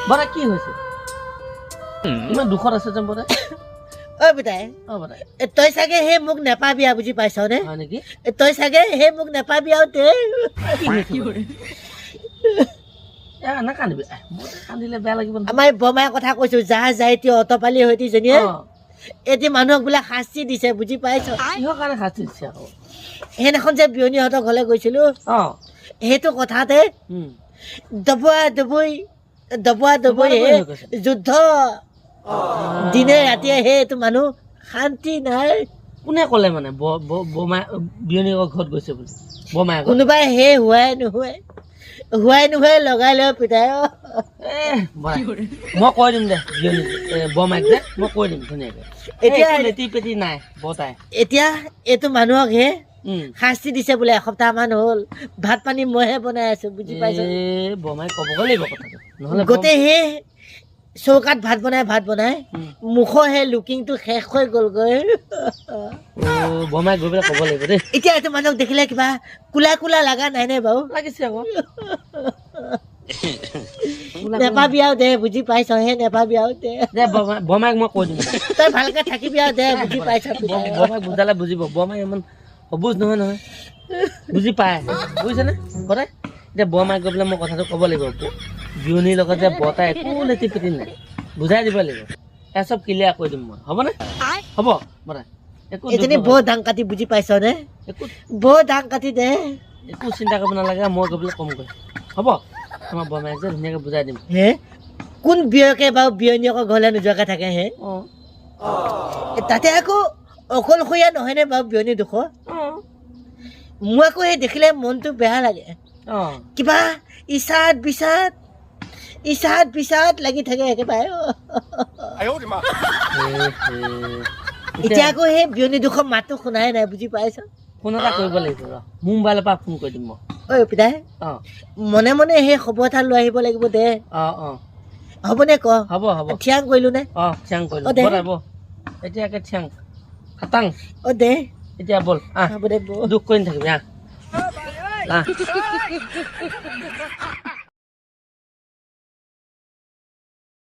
বৰা কি হৈছে ইমান দুখত আছে যেন বৰা ঐ বেটাই তই চাগে সেই মোক নেপাবি আৰু বুজি পাইছ নে হয় নেকি তই চাগে সেই মোক নেপাবি আৰু তে নাকান্দিবি কান্দিলে বেয়া লাগিব আমাৰ বমাৰ কথা কৈছো যা যাই এতিয়া অটপালি হৈ দিছনীয়ে এতিয়া মানুহক বোলে শাস্তি দিছে বুজি পাইছ কিহৰ কাৰণে শাস্তি দিছে আকৌ সেইদিনাখন যে বিয়নীহঁতৰ ঘৰলৈ গৈছিলো সেইটো কথাতে দবোৱা দবৈ যুদ্ধ দিনে ৰাতিয়ে সেইটো মানুহ শান্তি নাই কোনে ক'লে মানে বমাই বিয়নীৰ ঘৰত গৈছে বুলি বমাই কোনোবাই সেই হোৱাই নোহোৱাই লগাই লৈ পিতাই মই কৈ দিম দে বিয়নী বমাইক যে মই কৈ দিম ধুনীয়াকে এতিয়া লেটি পেটি নাই বতাই এতিয়া এইটো মানুহক হে শাস্তি দিছে বোলে এসপ্তাহ মান হ'ল ভাত পানী মইহে বনাই আছো বুজি পাইছ বমাই ক'বগৈ লাগিব কথাটো নহ'লে গোটেই সেই চৌকাত ভাত বনাই মুখৰ সেই লুকিংটো শেষ হৈ গ'লগৈ বমাই গৈ পেলাই ক'ব লাগিব দেই এতিয়া এইটো মানুহক দেখিলে কিবা কোলা লগা নাই নে বাৰু লাগিছে আকৌ নেপাবি আৰু দে বুজি পাইছ হে নেপাবি আৰু দে বমাইক মই কৈ দিম তই ভালকে থাকিবি আৰু দে বুজি পাইছ বমাইক বুজালে বুজিব বমাই ইমান অবুজ নহয় বুজি পায় বুজিছেনে সদায় এতিয়া বমাইক গৈ পেলাই মই কথাটো ক'ব লাগিব বিয়নীৰ লগত যে বতাই একো লেটি পেটি নাই বুজাই দিব লাগিব এয়া চব ক্লিয়াৰ কৰি দিম মই হ'বনে হ'ব বতাই একো এজনী বৰ ডাং কাটি বুজি পাইছ নে বৰ ডাং কাটি দে একো চিন্তা কৰিব নালাগে মই গৈ পেলাই কমগৈ হ'ব আমাৰ বমাইক যে ধুনীয়াকৈ বুজাই দিম হে কোন বিয়কে বাৰু বিয়নী আকৌ ঘৰলৈ নোযোৱাকৈ থাকে হে তাতে আকৌ অকলশৰীয়া নহয়নে বাৰু বিয়নী দুখ মোৰ আকৌ সেই দেখিলে মনটো বেয়া লাগে কিবা ইচাত বিচাত লাগি থাকে একেবাৰে এতিয়া আকৌ সেই বিয়নী দুখৰ মাতটো শুনাই নাই বুজি পাইছ ফোন এটা কৰিব লাগিব ৰ মোৰ মোবাইলৰ পৰা ফোন কৰি দিম মই ঐ পিতাই মনে মনে সেই খবৰ এটা লৈ আহিব লাগিব দে হ'বনে ক হ'ব থিয়াং কৰিলো নে থিয়াং কৰিলো এতিয়া একে থিয়াং খাটাং দে এতিয়া বল হ'ব দে দুখ কৰি নাথাকিবি